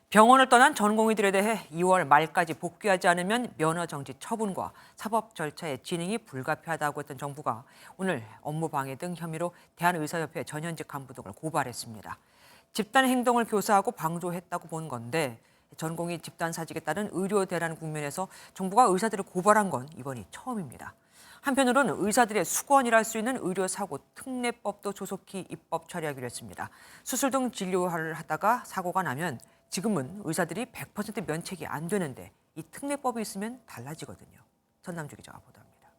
병원을 떠난 전공의들에 대해 2월 말까지 복귀하지 않으면 면허 정지 처분과 사법 절차의 진행이 불가피하다고 했던 정부가 오늘 업무 방해 등 혐의로 대한의사협회 전현직 간부 등을 고발했습니다. 집단 행동을 교사하고 방조했다고 본 건데 전공의 집단 사직에 따른 의료 대란 국면에서 정부가 의사들을 고발한 건 이번이 처음입니다. 한편으로는 의사들의 수건이라 할 수 있는 의료사고 특례법도 조속히 입법 처리하기로 했습니다. 수술 등 진료를 하다가 사고가 나면 지금은 의사들이 100% 면책이 안 되는데 이 특례법이 있으면 달라지거든요. 전남주 기자가 보도합니다.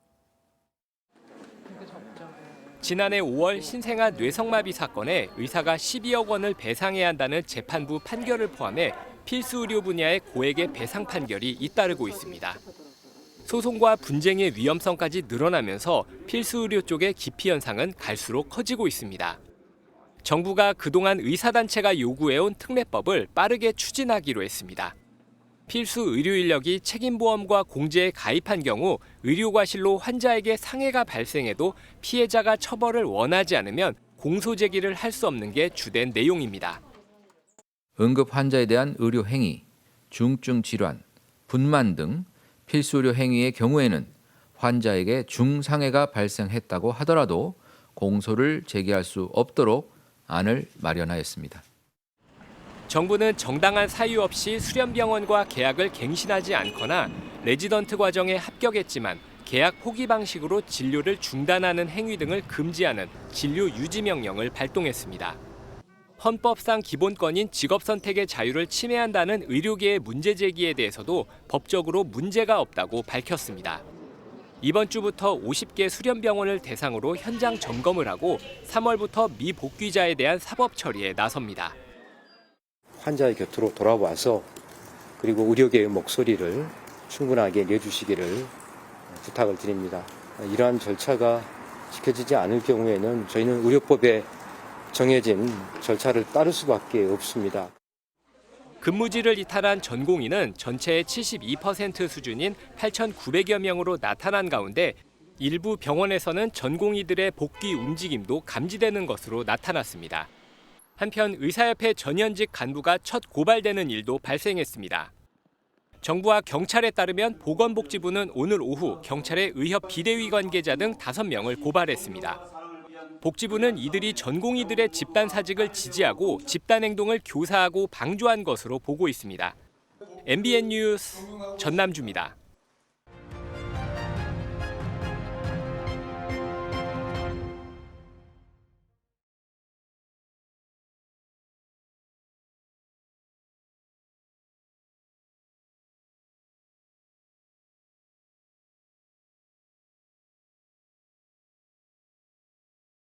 지난해 5월 신생아 뇌성마비 사건에 의사가 12억 원을 배상해야 한다는 재판부 판결을 포함해 필수 의료 분야의 고액의 배상 판결이 잇따르고 있습니다. 소송과 분쟁의 위험성까지 늘어나면서 필수 의료 쪽의 기피 현상은 갈수록 커지고 있습니다. 정부가 그동안 의사단체가 요구해온 특례법을 빠르게 추진하기로 했습니다. 필수 의료 인력이 책임보험과 공제에 가입한 경우 의료과실로 환자에게 상해가 발생해도 피해자가 처벌을 원하지 않으면 공소 제기를 할 수 없는 게 주된 내용입니다. 응급 환자에 대한 의료 행위, 중증 질환, 분만 등 필수 의료 행위의 경우에는 환자에게 중상해가 발생했다고 하더라도 공소를 제기할 수 없도록 안을 마련하였습니다. 정부는 정당한 사유 없이 수련병원과 계약을 갱신하지 않거나 레지던트 과정에 합격했지만 계약 포기 방식으로 진료를 중단하는 행위 등을 금지하는 진료 유지 명령을 발동했습니다. 헌법상 기본권인 직업 선택의 자유를 침해한다는 의료계의 문제 제기에 대해서도 법적으로 문제가 없다고 밝혔습니다. 이번 주부터 50개 수련병원을 대상으로 현장 점검을 하고 3월부터 미복귀자에 대한 사법 처리에 나섭니다. 환자의 곁으로 돌아와서 그리고 의료계의 목소리를 충분하게 내주시기를 부탁을 드립니다. 이러한 절차가 지켜지지 않을 경우에는 저희는 의료법에 정해진 절차를 따를 수밖에 없습니다. 근무지를 이탈한 전공의는 전체의 72% 수준인 8,900여 명으로 나타난 가운데 일부 병원에서는 전공의들의 복귀 움직임도 감지되는 것으로 나타났습니다. 한편 의사협회 전현직 간부가 첫 고발되는 일도 발생했습니다. 정부와 경찰에 따르면 보건복지부는 오늘 오후 경찰의 의협 비대위 관계자 등 5명을 고발했습니다. 복지부는 이들이 전공의들의 집단 사직을 지지하고 집단 행동을 교사하고 방조한 것으로 보고 있습니다. MBN 뉴스 전남주입니다.